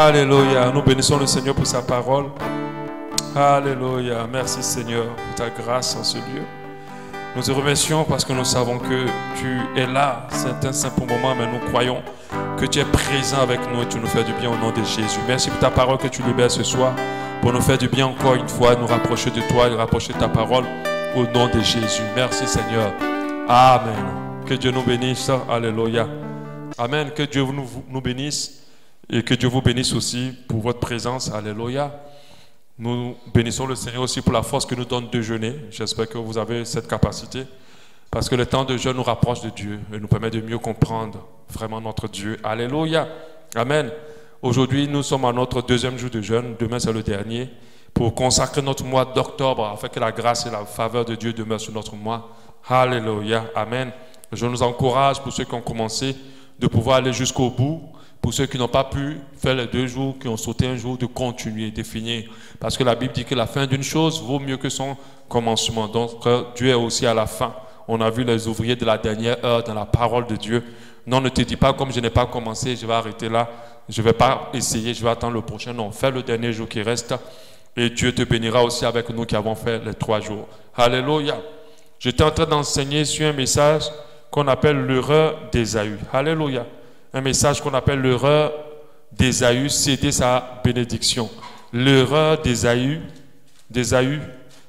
Alléluia. Nous bénissons le Seigneur pour sa parole. Alléluia. Merci Seigneur pour ta grâce en ce lieu. Nous te remercions parce que nous savons que tu es là. C'est un simple moment, mais nous croyons que tu es présent avec nous et tu nous fais du bien au nom de Jésus. Merci pour ta parole que tu libères ce soir pour nous faire du bien encore une fois, nous rapprocher de toi et rapprocher de ta parole au nom de Jésus. Merci Seigneur. Amen. Que Dieu nous bénisse. Alléluia. Amen. Que Dieu nous bénisse et que Dieu vous bénisse aussi pour votre présence. Alléluia. Nous bénissons le Seigneur aussi pour la force que nous donne de jeûner. J'espère que vous avez cette capacité. Parce que le temps de jeûne nous rapproche de Dieu et nous permet de mieux comprendre vraiment notre Dieu. Alléluia. Amen. Aujourd'hui, nous sommes à notre deuxième jour de jeûne. Demain, c'est le dernier. Pour consacrer notre mois d'octobre afin que la grâce et la faveur de Dieu demeurent sur notre mois. Alléluia. Amen. Je nous encourage pour ceux qui ont commencé de pouvoir aller jusqu'au bout. Pour ceux qui n'ont pas pu faire les 2 jours, qui ont sauté un jour, de continuer, de finir. Parce que la Bible dit que la fin d'une chose vaut mieux que son commencement. Donc Dieu est aussi à la fin. On a vu les ouvriers de la dernière heure dans la parole de Dieu. Non, ne te dis pas comme je n'ai pas commencé, je vais arrêter là. Je ne vais pas essayer, je vais attendre le prochain. Non, fais le dernier jour qui reste. Et Dieu te bénira aussi avec nous qui avons fait les 3 jours. Alléluia. J'étais en train d'enseigner sur un message qu'on appelle l'erreur d'Ésaü. Alléluia. Un message qu'on appelle l'erreur d'Ésaü, céder sa bénédiction. L'erreur d'Ésaü,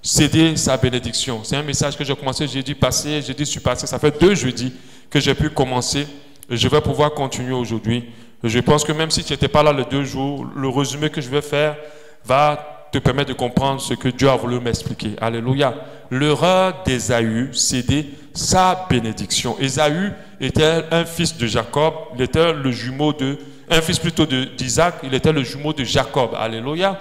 céder sa bénédiction. C'est un message que j'ai commencé jeudi passé, jeudi surpassé. Ça fait 2 jeudis que j'ai pu commencer. Et je vais pouvoir continuer aujourd'hui. Je pense que même si tu n'étais pas là les 2 jours, le résumé que je vais faire va te permettre de comprendre ce que Dieu a voulu m'expliquer. Alléluia. L'erreur d'Ésaü, céder sa bénédiction. Ésaü était un fils de Jacob, il était le jumeau un fils plutôt d'Isaac, il était le jumeau de Jacob. Alléluia.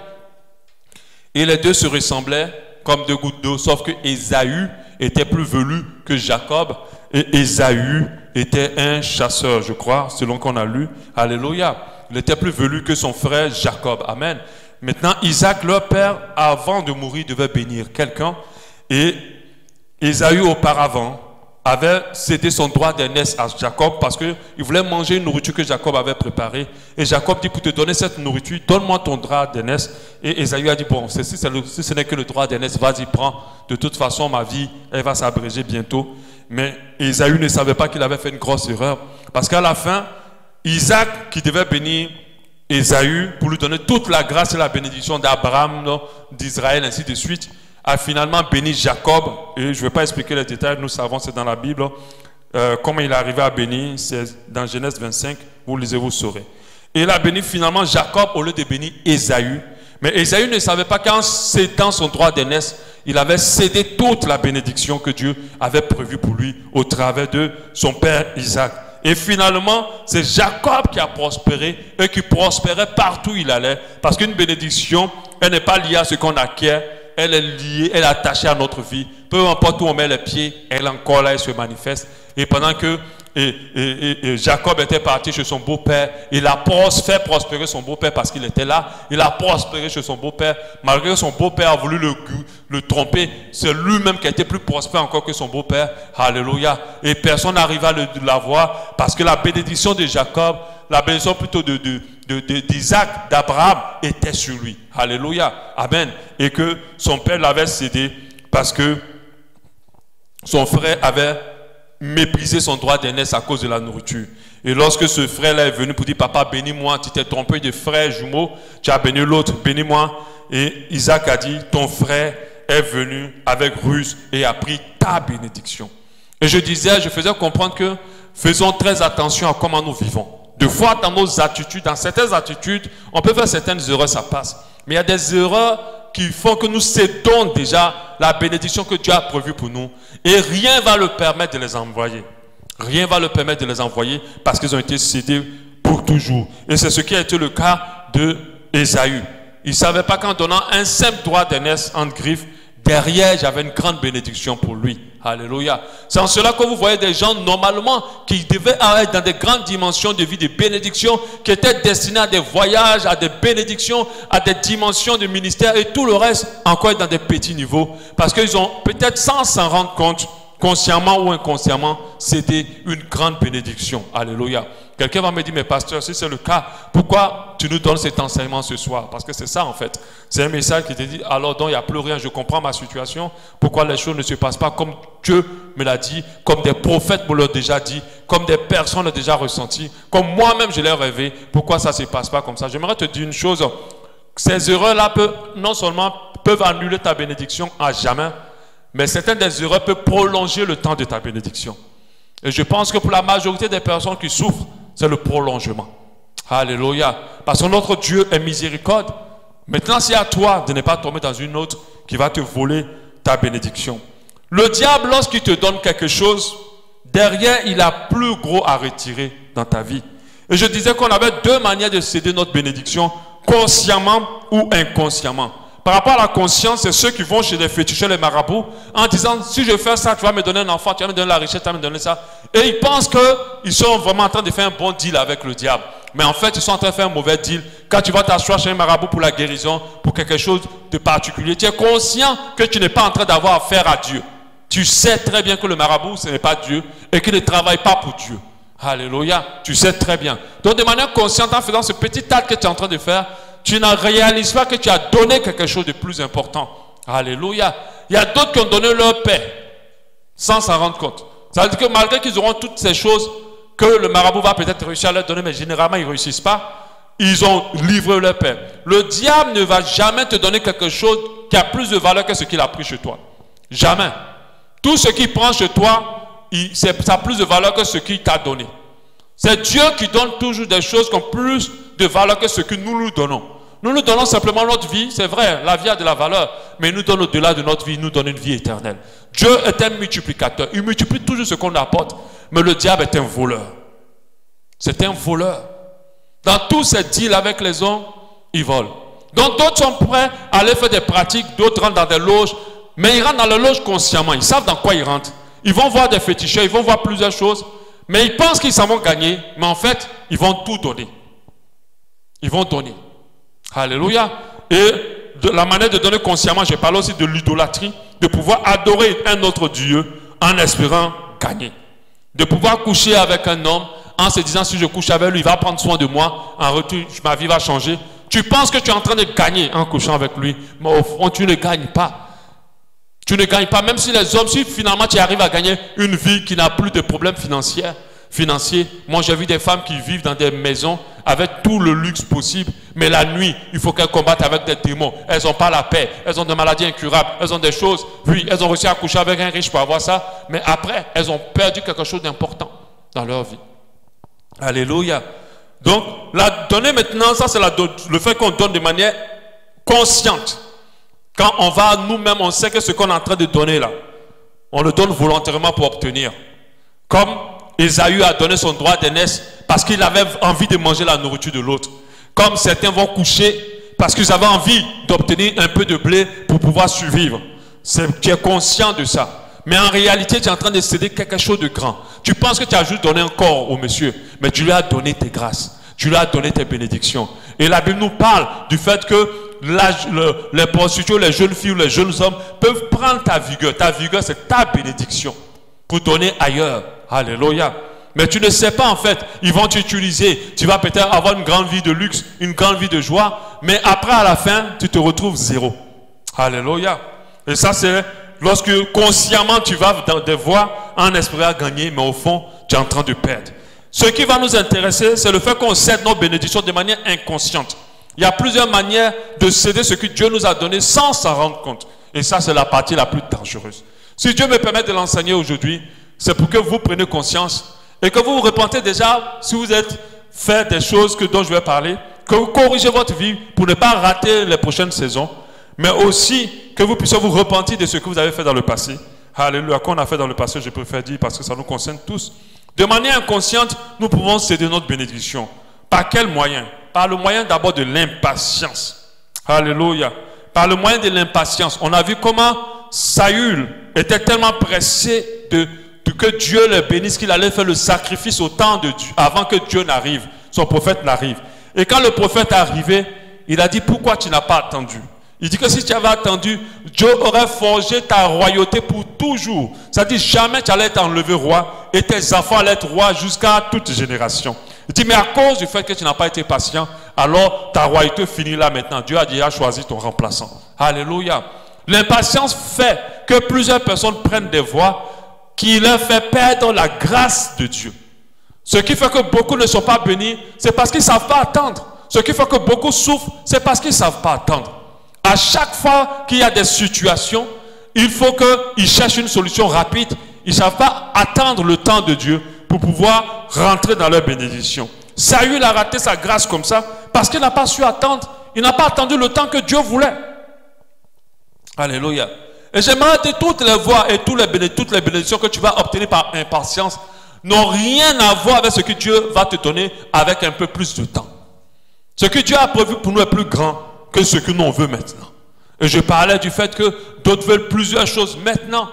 Et les 2 se ressemblaient comme 2 gouttes d'eau, sauf que Ésaü était plus velu que Jacob et Ésaü était un chasseur, je crois, selon qu'on a lu. Alléluia. Il était plus velu que son frère Jacob. Amen. Maintenant, Isaac, leur père, avant de mourir, devait bénir quelqu'un. Et Ésaü, auparavant, avait cédé son droit d'aînesse à Jacob parce qu'il voulait manger une nourriture que Jacob avait préparée. Et Jacob dit, pour te donner cette nourriture, donne-moi ton droit d'aînesse. Et Ésaü a dit, bon, si ce n'est que le droit d'aînesse, vas-y, prends. De toute façon, ma vie, elle va s'abréger bientôt. Mais Ésaü ne savait pas qu'il avait fait une grosse erreur. Parce qu'à la fin, Isaac, qui devait bénir Ésaü pour lui donner toute la grâce et la bénédiction d'Abraham, d'Israël, ainsi de suite, a finalement béni Jacob. Et je ne vais pas expliquer les détails, nous savons, c'est dans la Bible. Comment il est arrivé à bénir, c'est dans Genèse 25, vous lisez, vous saurez. Et il a béni finalement Jacob au lieu de bénir Ésaü. Mais Ésaü ne savait pas qu'en cédant son droit d'aînesse, il avait cédé toute la bénédiction que Dieu avait prévue pour lui au travers de son père Isaac. Et finalement, c'est Jacob qui a prospéré et qui prospérait partout où il allait. Parce qu'une bénédiction, elle n'est pas liée à ce qu'on acquiert, elle est liée, elle est attachée à notre vie. Peu importe où on met les pieds, elle est encore là, elle se manifeste. Et pendant que Jacob était parti chez son beau-père, il a fait prospérer son beau-père parce qu'il était là. Il a prospéré chez son beau-père. Malgré que son beau-père a voulu le tromper, c'est lui-même qui a été plus prospère encore que son beau-père. Alléluia. Et personne n'arriva à l'avoir parce que la bénédiction de Jacob, la bénédiction plutôt d'Isaac, d'Abraham était sur lui. Alléluia. Amen. Et que son père l'avait cédé parce que son frère avait mépriser son droit d'aînesse à cause de la nourriture. Et lorsque ce frère-là est venu pour dire, papa, bénis-moi, tu t'es trompé de frère jumeau, tu as béni l'autre, bénis-moi. Et Isaac a dit, ton frère est venu avec ruse et a pris ta bénédiction. Et je faisais comprendre que faisons très attention à comment nous vivons. De fois dans nos attitudes, dans certaines attitudes, on peut faire certaines erreurs, ça passe. Mais il y a des erreurs qui font que nous cédons déjà la bénédiction que Dieu a prévue pour nous. Et rien ne va le permettre de les envoyer. Rien ne va le permettre de les envoyer parce qu'ils ont été cédés pour toujours. Et c'est ce qui a été le cas de Ésaü. Il ne savait pas qu'en donnant un simple droit d'aînesse en griffe, derrière, j'avais une grande bénédiction pour lui. Alléluia. C'est en cela que vous voyez des gens, normalement, qui devaient être dans des grandes dimensions de vie, de bénédictions, qui étaient destinés à des voyages, à des bénédictions, à des dimensions de ministère, et tout le reste, encore dans des petits niveaux. Parce qu'ils ont, peut-être sans s'en rendre compte, consciemment ou inconsciemment, c'était une grande bénédiction. Alléluia. Quelqu'un va me dire, mais pasteur, si c'est le cas, pourquoi tu nous donnes cet enseignement ce soir? Parce que c'est ça en fait. C'est un message qui te dit, alors donc il n'y a plus rien, je comprends ma situation, pourquoi les choses ne se passent pas comme Dieu me l'a dit, comme des prophètes me l'ont déjà dit, comme des personnes l'ont déjà ressenti, comme moi-même je l'ai rêvé, pourquoi ça ne se passe pas comme ça? J'aimerais te dire une chose, ces erreurs-là non seulement peuvent annuler ta bénédiction à jamais, mais certaines des erreurs peuvent prolonger le temps de ta bénédiction. Et je pense que pour la majorité des personnes qui souffrent, c'est le prolongement. Alléluia. Parce que notre Dieu est miséricorde. Maintenant, c'est à toi de ne pas tomber dans une autre qui va te voler ta bénédiction. Le diable, lorsqu'il te donne quelque chose, derrière, il a plus gros à retirer dans ta vie. Et je disais qu'on avait deux manières de céder notre bénédiction, consciemment ou inconsciemment. Par rapport à la conscience, c'est ceux qui vont chez les féticheurs, les marabouts, en disant, si je fais ça, tu vas me donner un enfant, tu vas me donner la richesse, tu vas me donner ça. Et ils pensent qu'ils sont vraiment en train de faire un bon deal avec le diable. Mais en fait, ils sont en train de faire un mauvais deal. Quand tu vas t'asseoir chez un marabout pour la guérison, pour quelque chose de particulier, tu es conscient que tu n'es pas en train d'avoir affaire à Dieu. Tu sais très bien que le marabout, ce n'est pas Dieu et qu'il ne travaille pas pour Dieu. Alléluia, tu sais très bien. Donc de manière consciente, en faisant ce petit acte que tu es en train de faire, tu ne réalises pas que tu as donné quelque chose de plus important. Alléluia. Il y a d'autres qui ont donné leur paix sans s'en rendre compte. Ça veut dire que malgré qu'ils auront toutes ces choses que le marabout va peut-être réussir à leur donner, mais généralement ils ne réussissent pas, ils ont livré leur paix. Le diable ne va jamais te donner quelque chose qui a plus de valeur que ce qu'il a pris chez toi. Jamais. Tout ce qu'il prend chez toi, ça a plus de valeur que ce qu'il t'a donné. C'est Dieu qui donne toujours des choses qui ont plus de valeur que ce que nous nous donnons. Nous nous donnons simplement notre vie, c'est vrai, la vie a de la valeur, mais il nous donne au-delà de notre vie, il nous donne une vie éternelle. Dieu est un multiplicateur, il multiplie toujours ce qu'on apporte, mais le diable est un voleur. C'est un voleur. Dans tous ces deals avec les hommes, il vole. Donc d'autres sont prêts à aller faire des pratiques, d'autres rentrent dans des loges, mais ils rentrent dans les loges consciemment, ils savent dans quoi ils rentrent. Ils vont voir des féticheurs, ils vont voir plusieurs choses, mais ils pensent qu'ils s'en vont gagner, mais en fait, ils vont tout donner. Ils vont donner. Alléluia. Et de la manière de donner consciemment, j'ai parlé aussi de l'idolâtrie, de pouvoir adorer un autre Dieu en espérant gagner. De pouvoir coucher avec un homme en se disant, si je couche avec lui, il va prendre soin de moi, en retour, ma vie va changer. Tu penses que tu es en train de gagner en couchant avec lui, mais au fond, tu ne gagnes pas. Tu ne gagnes pas, même si les hommes, si finalement tu arrives à gagner une vie qui n'a plus de problèmes financiers. Moi, j'ai vu des femmes qui vivent dans des maisons avec tout le luxe possible, mais la nuit, il faut qu'elles combattent avec des démons. Elles n'ont pas la paix, elles ont des maladies incurables, elles ont des choses. Oui, elles ont réussi à coucher avec un riche pour avoir ça, mais après, elles ont perdu quelque chose d'important dans leur vie. Alléluia. Donc, la donner maintenant, ça c'est le fait qu'on donne de manière consciente. Quand on va nous-mêmes, on sait que ce qu'on est en train de donner là, on le donne volontairement pour obtenir. Comme Ésaü a donné son droit d'aînesse parce qu'il avait envie de manger la nourriture de l'autre. Comme certains vont coucher parce qu'ils avaient envie d'obtenir un peu de blé pour pouvoir survivre. Tu es conscient de ça. Mais en réalité, tu es en train de céder quelque chose de grand. Tu penses que tu as juste donné un corps au monsieur, mais tu lui as donné tes grâces. Tu lui as donné tes bénédictions. Et la Bible nous parle du fait que les prostituées, les jeunes filles ou les jeunes hommes peuvent prendre ta vigueur. Ta vigueur, c'est ta bénédiction pour donner ailleurs. Alléluia. Mais tu ne sais pas en fait, ils vont t'utiliser. Tu vas peut-être avoir une grande vie de luxe, une grande vie de joie, mais après à la fin, tu te retrouves zéro. Alléluia. Et ça c'est lorsque consciemment tu vas dans des voies en espérant gagner, mais au fond, tu es en train de perdre. Ce qui va nous intéresser, c'est le fait qu'on cède nos bénédictions de manière inconsciente. Il y a plusieurs manières de céder ce que Dieu nous a donné sans s'en rendre compte. Et ça, c'est la partie la plus dangereuse. Si Dieu me permet de l'enseigner aujourd'hui, c'est pour que vous preniez conscience et que vous vous repentez déjà, si vous êtes fait des choses dont je vais parler, que vous corrigez votre vie pour ne pas rater les prochaines saisons, mais aussi que vous puissiez vous repentir de ce que vous avez fait dans le passé. Alléluia, qu'on a fait dans le passé, je préfère dire, parce que ça nous concerne tous. De manière inconsciente, nous pouvons céder notre bénédiction. Par quel moyen? Par le moyen d'abord de l'impatience. Alléluia. Par le moyen de l'impatience. On a vu comment Saül était tellement pressé que Dieu le bénisse qu'il allait faire le sacrifice au temps de Dieu, avant que Dieu n'arrive, son prophète n'arrive. Et quand le prophète est arrivé, il a dit, pourquoi tu n'as pas attendu? Il dit que si tu avais attendu, Dieu aurait forgé ta royauté pour toujours. Ça dit jamais tu allais être enlevé roi et tes enfants allaient être rois jusqu'à toute génération. Il dit mais à cause du fait que tu n'as pas été patient, alors ta royauté finit là maintenant. Dieu a déjà choisi ton remplaçant. Alléluia. L'impatience fait que plusieurs personnes prennent des voies qui leur fait perdre la grâce de Dieu. Ce qui fait que beaucoup ne sont pas bénis, c'est parce qu'ils ne savent pas attendre. Ce qui fait que beaucoup souffrent, c'est parce qu'ils ne savent pas attendre. À chaque fois qu'il y a des situations, il faut qu'ils cherchent une solution rapide. Ils ne savent pas attendre le temps de Dieu pour pouvoir rentrer dans leur bénédiction. Saül a raté sa grâce comme ça parce qu'il n'a pas su attendre. Il n'a pas attendu le temps que Dieu voulait. Alléluia. Et j'aimerais dire toutes les voies et toutes les bénédictions que tu vas obtenir par impatience n'ont rien à voir avec ce que Dieu va te donner avec un peu plus de temps. Ce que Dieu a prévu pour nous est plus grand que ce que nous on veut maintenant. Et je parlais du fait que d'autres veulent plusieurs choses maintenant.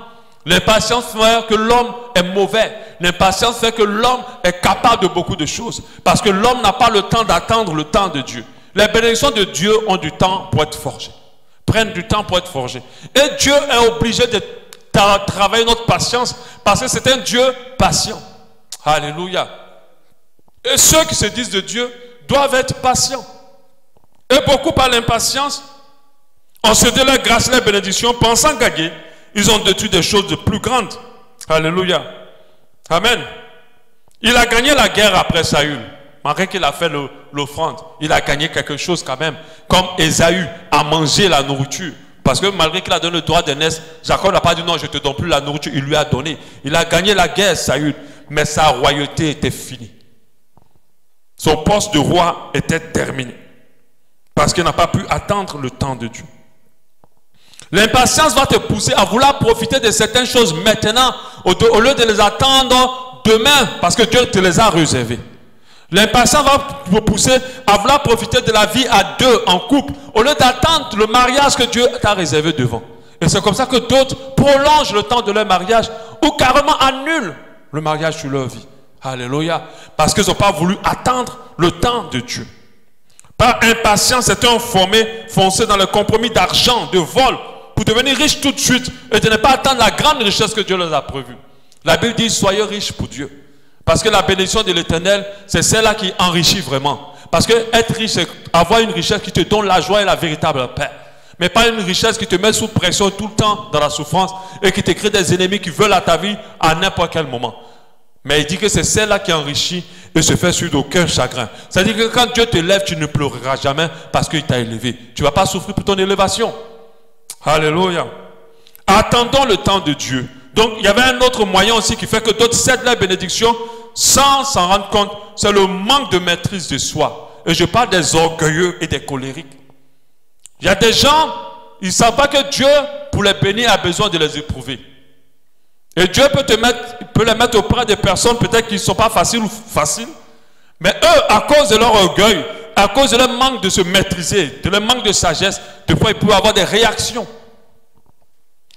L'impatience fait que l'homme est mauvais. L'impatience fait que l'homme est capable de beaucoup de choses. Parce que l'homme n'a pas le temps d'attendre le temps de Dieu. Les bénédictions de Dieu ont du temps pour être forgées. Prennent du temps pour être forgées. Et Dieu est obligé de travailler notre patience parce que c'est un Dieu patient. Alléluia. Et ceux qui se disent de Dieu doivent être patients. Et beaucoup par l'impatience ont cédé leur grâce et leur bénédiction, pensant gagner, ils ont détruit des choses de plus grandes. Alléluia. Amen. Il a gagné la guerre après Saül. Malgré qu'il a fait l'offrande, il a gagné quelque chose quand même. Comme Ésaü a mangé la nourriture. Parce que malgré qu'il a donné le droit d'aînesse, Jacob n'a pas dit non, je ne te donne plus la nourriture. Il lui a donné. Il a gagné la guerre, Saül. Mais sa royauté était finie. Son poste de roi était terminé. Parce qu'il n'a pas pu attendre le temps de Dieu. L'impatience va te pousser à vouloir profiter de certaines choses maintenant au lieu de les attendre demain parce que Dieu te les a réservées. L'impatience va te pousser à vouloir profiter de la vie à deux en couple au lieu d'attendre le mariage que Dieu t'a réservé devant. Et c'est comme ça que d'autres prolongent le temps de leur mariage ou carrément annulent le mariage sur leur vie. Alléluia. Parce qu'ils n'ont pas voulu attendre le temps de Dieu. Par impatience, certains ont foncé dans le compromis d'argent, de vol, pour devenir riches tout de suite et de ne pas attendre la grande richesse que Dieu leur a prévue. La Bible dit, soyez riches pour Dieu. Parce que la bénédiction de l'Éternel, c'est celle-là qui enrichit vraiment. Parce que être riche, c'est avoir une richesse qui te donne la joie et la véritable paix. Mais pas une richesse qui te met sous pression tout le temps dans la souffrance et qui te crée des ennemis qui veulent à ta vie à n'importe quel moment. Mais il dit que c'est celle-là qui enrichit et se fait sur aucun chagrin. C'est-à-dire que quand Dieu te lève, tu ne pleureras jamais parce qu'il t'a élevé. Tu ne vas pas souffrir pour ton élévation. Alléluia. Attendons le temps de Dieu. Donc, il y avait un autre moyen aussi qui fait que d'autres cèdent la bénédiction sans s'en rendre compte. C'est le manque de maîtrise de soi. Et je parle des orgueilleux et des colériques. Il y a des gens, ils ne savent pas que Dieu, pour les bénir, a besoin de les éprouver. Et Dieu peut les mettre auprès des personnes peut-être qui ne sont pas faciles ou faciles. Mais eux, à cause de leur orgueil, à cause de leur manque de se maîtriser, de leur manque de sagesse, des fois ils peuvent avoir des réactions.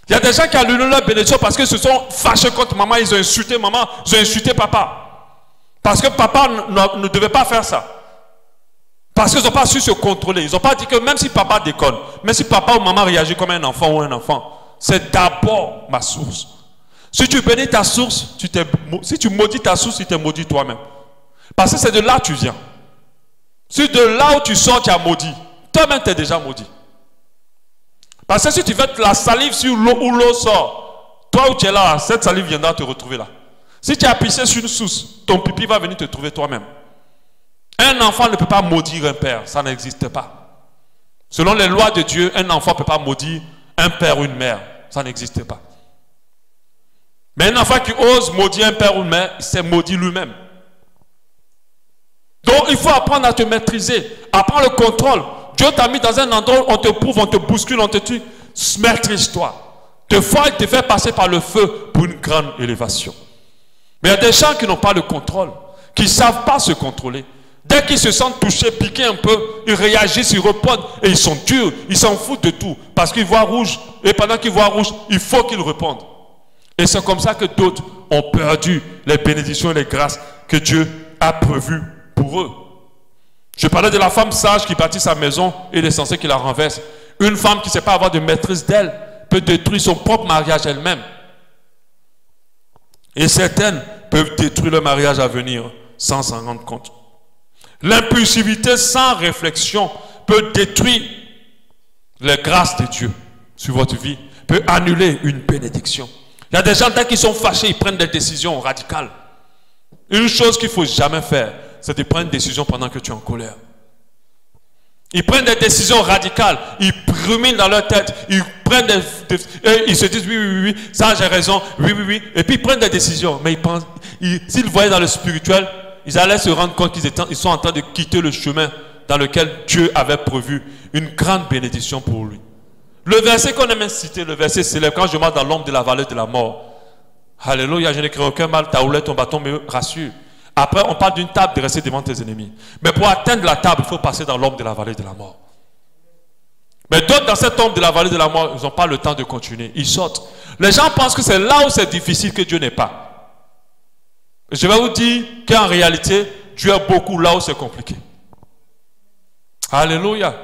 Il y a des gens qui annulent leur bénédiction parce qu'ils se sont fâchés contre maman, ils ont insulté maman, ils ont insulté papa. Parce que papa ne devait pas faire ça. Parce qu'ils n'ont pas su se contrôler. Ils n'ont pas dit que même si papa déconne, même si papa ou maman réagit comme un enfant ou un enfant, c'est d'abord ma source. Si tu bénis ta source, si tu maudis ta source, tu t'es maudit toi-même. Parce que c'est de là que tu viens. Si de là où tu sors, tu as maudit, toi-même tu es déjà maudit. Parce que si tu fais la salive sur l'eau où l'eau sort, toi où tu es là, cette salive viendra te retrouver là. Si tu as pissé sur une source, ton pipi va venir te trouver toi-même. Un enfant ne peut pas maudire un père, ça n'existe pas. Selon les lois de Dieu, un enfant ne peut pas maudire un père ou une mère, ça n'existe pas. Mais un enfant qui ose maudire un père ou une mère, il s'est maudit lui-même. Donc il faut apprendre à te maîtriser, apprendre le contrôle. Dieu t'a mis dans un endroit où on te prouve, on te bouscule, on te tue. Maîtrise-toi. Des fois, il te fait passer par le feu pour une grande élévation. Mais il y a des gens qui n'ont pas le contrôle, qui ne savent pas se contrôler. Dès qu'ils se sentent touchés, piqués un peu, ils réagissent, ils répondent et ils sont durs, ils s'en foutent de tout. Parce qu'ils voient rouge et pendant qu'ils voient rouge, il faut qu'ils répondent. Et c'est comme ça que d'autres ont perdu les bénédictions et les grâces que Dieu a prévues pour eux. Je parlais de la femme sage qui bâtit sa maison et il est censé qu'il la renverse. Une femme qui ne sait pas avoir de maîtrise d'elle peut détruire son propre mariage elle-même. Et certaines peuvent détruire le mariage à venir sans s'en rendre compte. L'impulsivité sans réflexion peut détruire les grâces de Dieu sur votre vie, peut annuler une bénédiction. Il y a des gens qui sont fâchés, ils prennent des décisions radicales. Une chose qu'il ne faut jamais faire, c'est de prendre une décision pendant que tu es en colère. Ils prennent des décisions radicales, ils ruminent dans leur tête, ils prennent ils se disent oui, ça j'ai raison, oui, et puis ils prennent des décisions. Mais ils pensent, s'ils voyaient dans le spirituel, ils allaient se rendre compte qu'ils sont en train de quitter le chemin dans lequel Dieu avait prévu une grande bénédiction pour lui. Le verset qu'on aime citer, le verset célèbre, quand je marche dans l'ombre de la vallée de la mort. Alléluia, je n'écris aucun mal, ta houlette, ton bâton me rassure. Après, on parle d'une table de rester devant tes ennemis. Mais pour atteindre la table, il faut passer dans l'ombre de la vallée de la mort. Mais d'autres, dans cette ombre de la vallée de la mort, ils n'ont pas le temps de continuer. Ils sortent. Les gens pensent que c'est là où c'est difficile que Dieu n'est pas. Je vais vous dire qu'en réalité, Dieu est beaucoup là où c'est compliqué. Alléluia.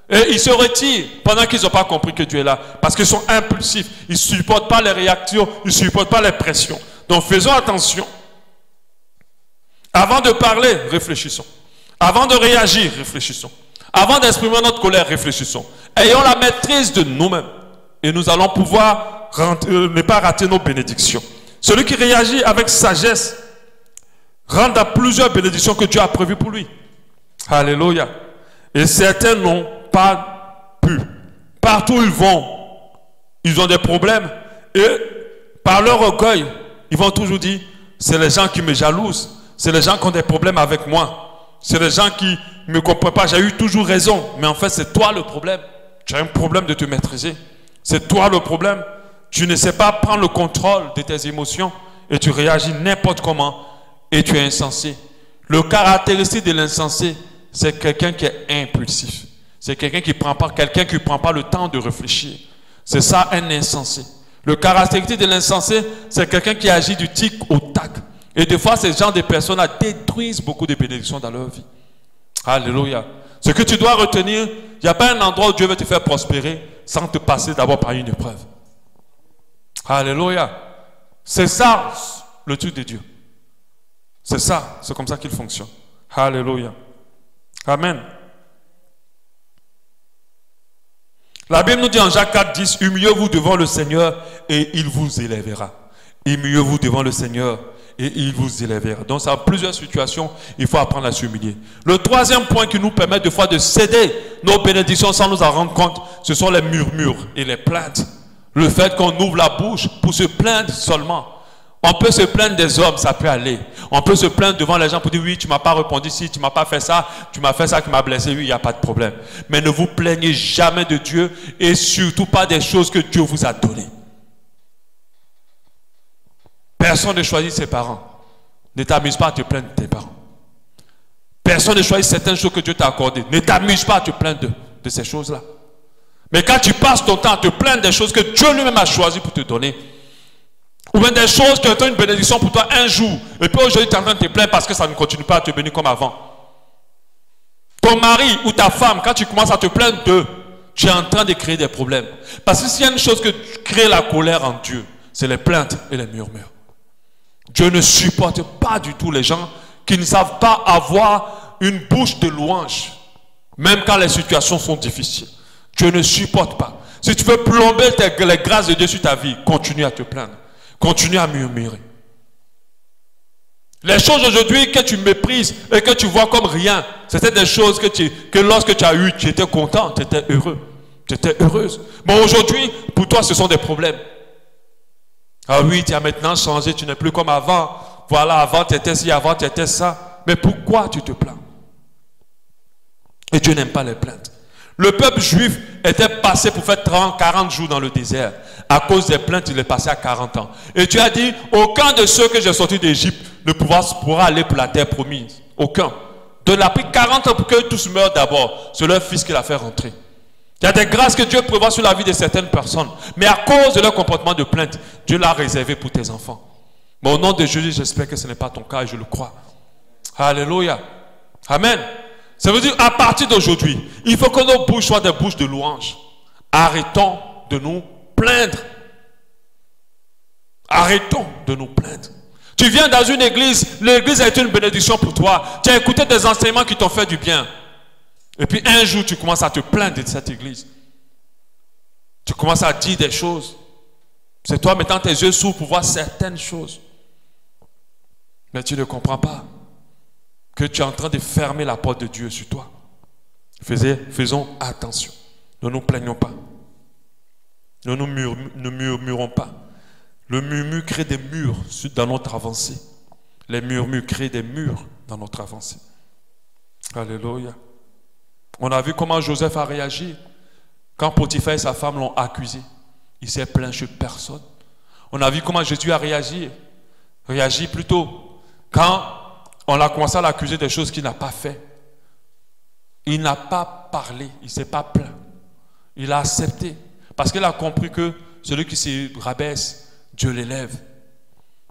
Et ils se retirent pendant qu'ils n'ont pas compris que Dieu est là. Parce qu'ils sont impulsifs. Ils ne supportent pas les réactions. Ils ne supportent pas les pressions. Donc faisons attention. Avant de parler, réfléchissons. Avant de réagir, réfléchissons. Avant d'exprimer notre colère, réfléchissons. Ayons la maîtrise de nous-mêmes. Et nous allons pouvoir ne pas rater nos bénédictions. Celui qui réagit avec sagesse rentre à plusieurs bénédictions que Dieu a prévues pour lui. Alléluia. Et certains n'ont pas pu. Partout où ils vont, ils ont des problèmes. Et par leur orgueil, ils vont toujours dire, c'est les gens qui me jalousent. C'est les gens qui ont des problèmes avec moi. C'est les gens qui ne me comprennent pas. J'ai eu toujours raison. Mais en fait, c'est toi le problème. Tu as un problème de te maîtriser. C'est toi le problème. Tu ne sais pas prendre le contrôle de tes émotions. Et tu réagis n'importe comment. Et tu es insensé. Le caractéristique de l'insensé, c'est quelqu'un qui est impulsif. C'est quelqu'un qui prend pas le temps de réfléchir. C'est ça un insensé. Le caractéristique de l'insensé, c'est quelqu'un qui agit du tic au tac. Et des fois, ces gens de personnes détruisent beaucoup de bénédictions dans leur vie. Alléluia. Ce que tu dois retenir, il n'y a pas un endroit où Dieu veut te faire prospérer sans te passer d'abord par une épreuve. Alléluia. C'est ça le truc de Dieu. C'est ça, c'est comme ça qu'il fonctionne. Alléluia. Amen. La Bible nous dit en Jacques 4:10, humiliez-vous devant le Seigneur et il vous élèvera. Humiliez-vous devant le Seigneur et il vous élèvera. Donc, dans plusieurs situations, il faut apprendre à s'humilier. Le troisième point qui nous permet des fois de céder nos bénédictions sans nous en rendre compte, ce sont les murmures et les plaintes. Le fait qu'on ouvre la bouche pour se plaindre seulement. On peut se plaindre des hommes, ça peut aller. On peut se plaindre devant les gens pour dire, oui, tu ne m'as pas répondu, si tu ne m'as pas fait ça, tu m'as fait ça qui m'a blessé, oui, il n'y a pas de problème. Mais ne vous plaignez jamais de Dieu et surtout pas des choses que Dieu vous a données. Personne ne choisit ses parents. Ne t'amuse pas à te plaindre de tes parents. Personne ne choisit certaines choses que Dieu t'a accordées. Ne t'amuse pas à te plaindre de ces choses-là. Mais quand tu passes ton temps à te plaindre des choses que Dieu lui-même a choisies pour te donner, ou bien des choses qui ont été une bénédiction pour toi un jour, et puis aujourd'hui tu es en train de te plaindre parce que ça ne continue pas à te bénir comme avant. Ton mari ou ta femme, quand tu commences à te plaindre d'eux, tu es en train de créer des problèmes. Parce que s'il y a une chose que crée la colère en Dieu, c'est les plaintes et les murmures. Dieu ne supporte pas du tout les gens qui ne savent pas avoir une bouche de louange, même quand les situations sont difficiles. Dieu ne supporte pas. Si tu veux plomber les grâces de Dieu sur ta vie, continue à te plaindre. Continue à murmurer. Les choses aujourd'hui que tu méprises et que tu vois comme rien, c'était des choses que lorsque tu as eu, tu étais content, tu étais heureux, tu étais heureuse. Mais aujourd'hui, pour toi, ce sont des problèmes. Ah oui, tu as maintenant changé, tu n'es plus comme avant. Voilà, avant tu étais ci, avant tu étais ça. Mais pourquoi tu te plains? Et Dieu n'aime pas les plaintes. Le peuple juif était passé pour faire 40 jours dans le désert. À cause des plaintes, il est passé à 40 ans. Et tu as dit, aucun de ceux que j'ai sortis d'Égypte ne pourra aller pour la terre promise. Aucun. Donc il a pris 40 ans pour que tous meurent d'abord. C'est leur fils qui l'a fait rentrer. Il y a des grâces que Dieu prévoit sur la vie de certaines personnes. Mais à cause de leur comportement de plainte, Dieu l'a réservé pour tes enfants. Mais au nom de Jésus, j'espère que ce n'est pas ton cas et je le crois. Alléluia. Amen. Ça veut dire, à partir d'aujourd'hui, il faut que nos bouches soient des bouches de louange. Arrêtons de nous plaindre. Arrêtons de nous plaindre. Tu viens dans une église, l'église a été une bénédiction pour toi. Tu as écouté des enseignements qui t'ont fait du bien. Et puis un jour, tu commences à te plaindre de cette église. Tu commences à dire des choses. C'est toi mettant tes yeux s'ouvrent pour voir certaines choses. Mais tu ne comprends pas que tu es en train de fermer la porte de Dieu sur toi. Faisons attention. Ne nous plaignons pas. Ne murmurons pas. Le murmure crée des murs dans notre avancée. Les murmures créent des murs dans notre avancée. Alléluia. On a vu comment Joseph a réagi quand Potiphar et sa femme l'ont accusé. Il s'est plaint chez personne. On a vu comment Jésus a réagi plutôt quand on a commencé à l'accuser des choses qu'il n'a pas fait. Il n'a pas parlé, il ne s'est pas plaint. Il a accepté. Parce qu'il a compris que celui qui se rabaisse, Dieu l'élève.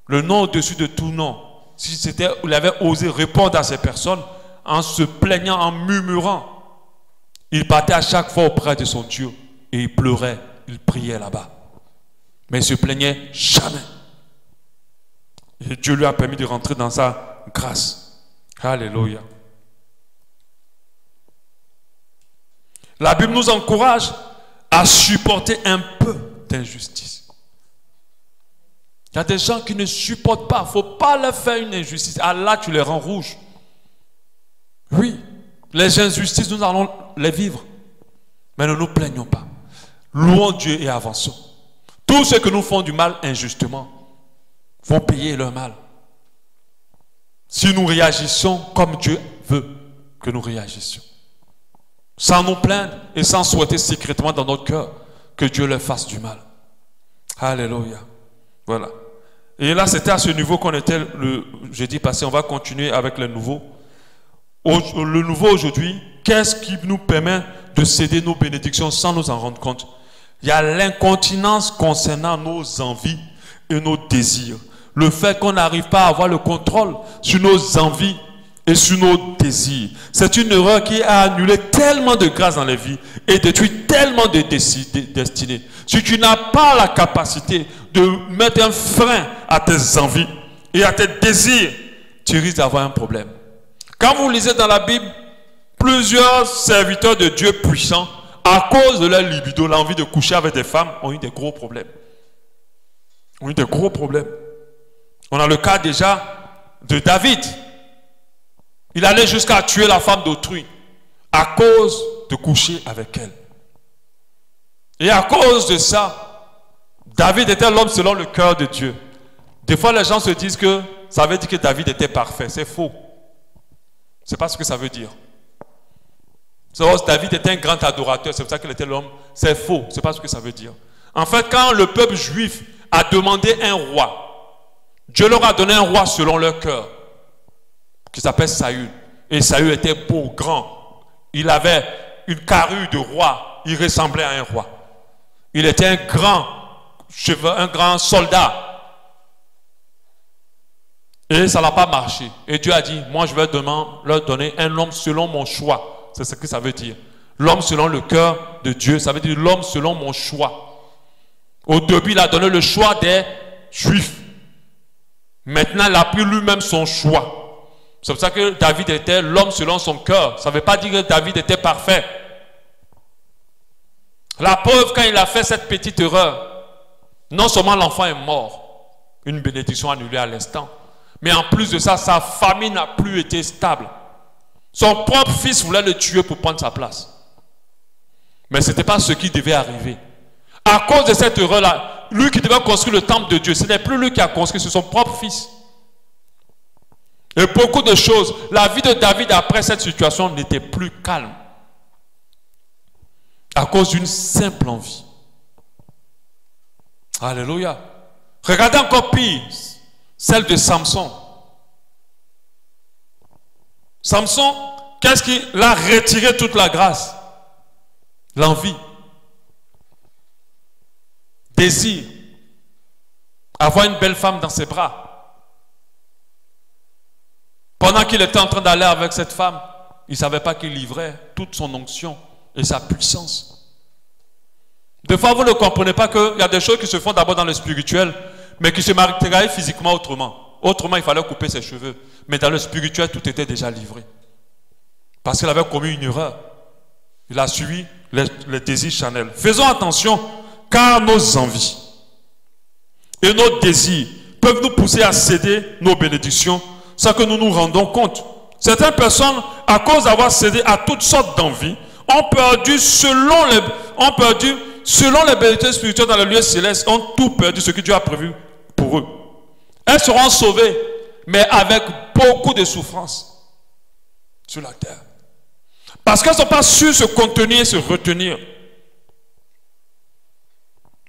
Le nom au-dessus de tout nom. Si il avait osé répondre à ces personnes en se plaignant, en murmurant, il partait à chaque fois auprès de son Dieu et il pleurait, il priait là-bas. Mais il ne se plaignait jamais. Et Dieu lui a permis de rentrer dans sa grâce. Alléluia. La Bible nous encourage à supporter un peu d'injustice. Il y a des gens qui ne supportent pas. Il ne faut pas leur faire une injustice. Ah là, tu les rends rouges. Oui, les injustices, nous allons les vivre. Mais ne nous plaignons pas. Louons Dieu et avançons. Tous ceux que nous font du mal injustement vont payer leur mal. Si nous réagissons comme Dieu veut que nous réagissions. Sans nous plaindre et sans souhaiter secrètement dans notre cœur que Dieu leur fasse du mal. Alléluia. Voilà. Et là, c'était à ce niveau qu'on était le jeudi passé. On va continuer avec le nouveau. Le nouveau aujourd'hui, qu'est-ce qui nous permet de céder nos bénédictions sans nous en rendre compte? Il y a l'incontinence concernant nos envies et nos désirs. Le fait qu'on n'arrive pas à avoir le contrôle sur nos envies et sur nos désirs. C'est une erreur qui a annulé tellement de grâce dans les vies et détruit tellement de destinées. Si tu n'as pas la capacité de mettre un frein à tes envies et à tes désirs, tu risques d'avoir un problème. Quand vous lisez dans la Bible, plusieurs serviteurs de Dieu puissants, à cause de leur libido, l'envie de coucher avec des femmes, ont eu des gros problèmes. Ont eu des gros problèmes. On a le cas déjà de David. Il allait jusqu'à tuer la femme d'autrui à cause de coucher avec elle. Et à cause de ça, David était l'homme selon le cœur de Dieu. Des fois, les gens se disent que ça veut dire que David était parfait. C'est faux. C'est pas ce que ça veut dire. David était un grand adorateur, c'est pour ça qu'il était l'homme. C'est faux, c'est pas ce que ça veut dire. En fait, quand le peuple juif a demandé un roi, Dieu leur a donné un roi selon leur cœur, qui s'appelle Saül. Et Saül était beau, grand. Il avait une carrure de roi. Il ressemblait à un roi. Il était un grand soldat. Et ça n'a pas marché. Et Dieu a dit, moi je vais leur donner un homme selon mon choix. C'est ce que ça veut dire. L'homme selon le cœur de Dieu, ça veut dire l'homme selon mon choix. Au début, il a donné le choix des Juifs. Maintenant, il a pris lui-même son choix. C'est pour ça que David était l'homme selon son cœur. Ça ne veut pas dire que David était parfait. La preuve, quand il a fait cette petite erreur, non seulement l'enfant est mort, une bénédiction annulée à l'instant, mais en plus de ça, sa famille n'a plus été stable. Son propre fils voulait le tuer pour prendre sa place. Mais ce n'était pas ce qui devait arriver. À cause de cette erreur-là, lui qui devait construire le temple de Dieu, ce n'est plus lui qui a construit, c'est son propre fils. Et beaucoup de choses, la vie de David après cette situation n'était plus calme. À cause d'une simple envie. Alléluia. Regardez encore pire, celle de Samson. Samson, qu'est-ce qui l'a retiré toute la grâce? L'envie. Désir. Avoir une belle femme dans ses bras. Pendant qu'il était en train d'aller avec cette femme, il ne savait pas qu'il livrait toute son onction et sa puissance. Des fois, vous ne comprenez pas qu'il y a des choses qui se font d'abord dans le spirituel, mais qui se matérialisent physiquement autrement. Autrement, il fallait couper ses cheveux. Mais dans le spirituel, tout était déjà livré. Parce qu'il avait commis une erreur. Il a suivi les désirs charnels. Faisons attention, car nos envies et nos désirs peuvent nous pousser à céder nos bénédictions sans que nous nous rendons compte. Certaines personnes, à cause d'avoir cédé à toutes sortes d'envies, ont perdu selon les bénédictions spirituelles dans le lieu céleste, ont tout perdu ce que Dieu a prévu pour eux. Elles seront sauvées, mais avec beaucoup de souffrance sur la terre. Parce qu'elles ne sont pas sûres se contenir et se retenir.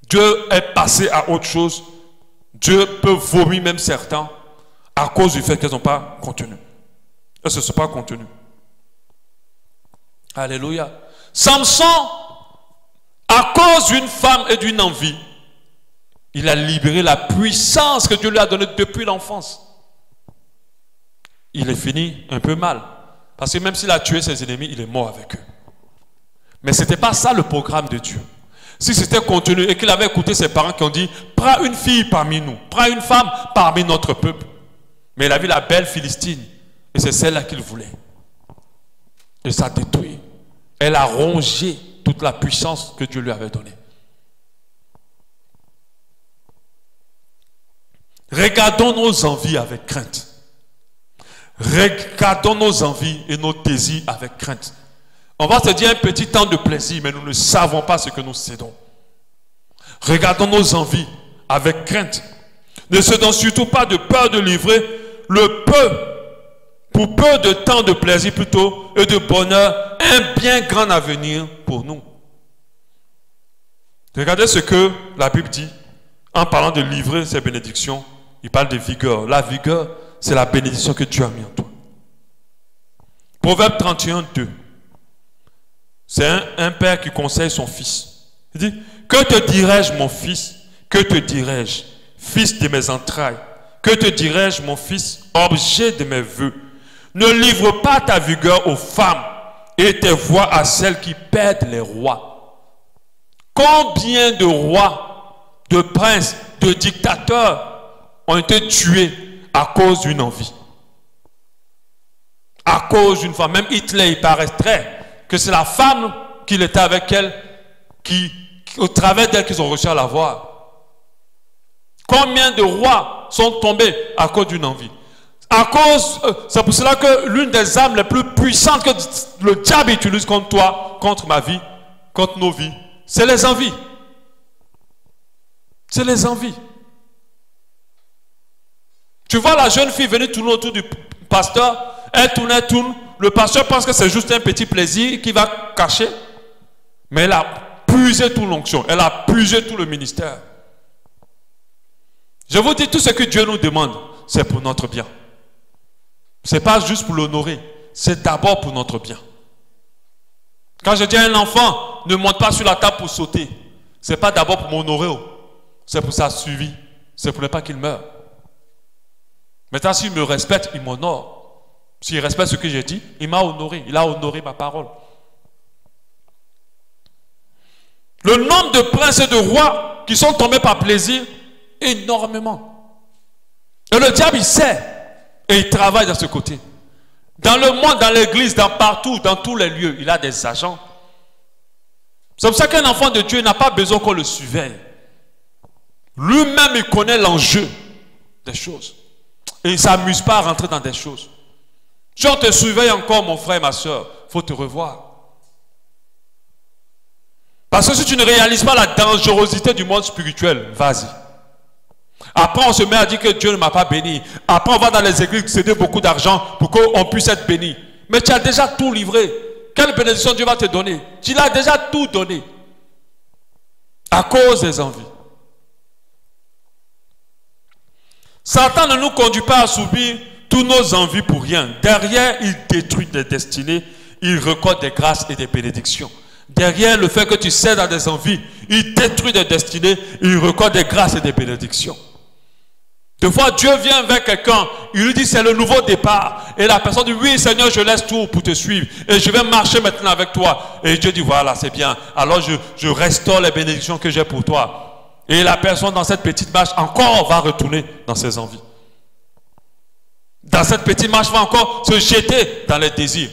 Dieu est passé à autre chose. Dieu peut vomir même certains à cause du fait qu'elles n'ont pas contenu. Elles ne se sont pas contenues. Alléluia. Samson, à cause d'une femme et d'une envie, il a libéré la puissance que Dieu lui a donnée depuis l'enfance. Il est fini un peu mal. Parce que même s'il a tué ses ennemis, il est mort avec eux. Mais ce n'était pas ça le programme de Dieu. Si c'était contenu et qu'il avait écouté ses parents qui ont dit, prends une fille parmi nous, prends une femme parmi notre peuple. Mais il a vu la belle Philistine et c'est celle-là qu'il voulait. Et ça a détruit. Elle a rongé toute la puissance que Dieu lui avait donnée. Regardons nos envies avec crainte. Regardons nos envies et nos désirs avec crainte. On va se dire un petit temps de plaisir, mais nous ne savons pas ce que nous cédons. Regardons nos envies avec crainte. Ne cédons surtout pas de peur de livrer le peu, pour peu de temps de plaisir plutôt, et de bonheur, un bien grand avenir pour nous. Regardez ce que la Bible dit en parlant de livrer ses bénédictions. Il parle de vigueur. La vigueur, c'est la bénédiction que Dieu a mis en toi. Proverbe 31, 2. C'est un père qui conseille son fils. Il dit, que te dirais-je mon fils? Que te dirais-je, fils de mes entrailles? Que te dirais-je mon fils, objet de mes vœux? Ne livre pas ta vigueur aux femmes et tes voix à celles qui perdent les rois. Combien de rois, de princes, de dictateurs ont été tués à cause d'une envie, à cause d'une femme? Même Hitler, il paraîtrait que c'est la femme qu'il était avec elle, au travers d'elle qu'ils ont réussi à la voir. Combien de rois sont tombés à cause d'une envie? C'est pour cela que l'une des armes les plus puissantes que le diable utilise contre toi, contre ma vie, contre nos vies, c'est les envies. C'est les envies. Tu vois la jeune fille venir tourner autour du pasteur, elle tourne, le pasteur pense que c'est juste un petit plaisir qu'il va cacher, mais elle a puisé toute l'onction, elle a puisé tout le ministère. Je vous dis, tout ce que Dieu nous demande, c'est pour notre bien. Ce n'est pas juste pour l'honorer, c'est d'abord pour notre bien. Quand je dis à un enfant, ne monte pas sur la table pour sauter, ce n'est pas d'abord pour m'honorer, c'est pour sa suivi, c'est pour ne pas qu'il meure. Maintenant, s'il me respecte, il m'honore. S'il respecte ce que j'ai dit, il m'a honoré, il a honoré ma parole. Le nombre de princes et de rois qui sont tombés par plaisir, énormément. Et le diable, il sait. Et il travaille dans ce côté. Dans le monde, dans l'église, partout, dans tous les lieux, il a des agents. C'est pour ça qu'un enfant de Dieu n'a pas besoin qu'on le surveille. Lui-même, il connaît l'enjeu des choses. Et il ne s'amuse pas à rentrer dans des choses. Si on te surveille encore, mon frère et ma soeur, il faut te revoir. Parce que si tu ne réalises pas la dangerosité du monde spirituel, vas-y. Après, on se met à dire que Dieu ne m'a pas béni. Après, on va dans les églises céder beaucoup d'argent pour qu'on puisse être béni. Mais tu as déjà tout livré. Quelle bénédiction Dieu va te donner? Tu l'as déjà tout donné. À cause des envies. Satan ne nous conduit pas à subir toutes nos envies pour rien. Derrière, il détruit des destinées. Il récolte des grâces et des bénédictions. Derrière le fait que tu cèdes à des envies, il détruit des destinées. Il récolte des grâces et des bénédictions. Des fois, Dieu vient vers quelqu'un, il lui dit c'est le nouveau départ. Et la personne dit oui Seigneur, je laisse tout pour te suivre. Et je vais marcher maintenant avec toi. Et Dieu dit voilà, c'est bien. Alors je restaure les bénédictions que j'ai pour toi. Et la personne dans cette petite marche encore va retourner dans ses envies. Dans cette petite marche va encore se jeter dans les désirs.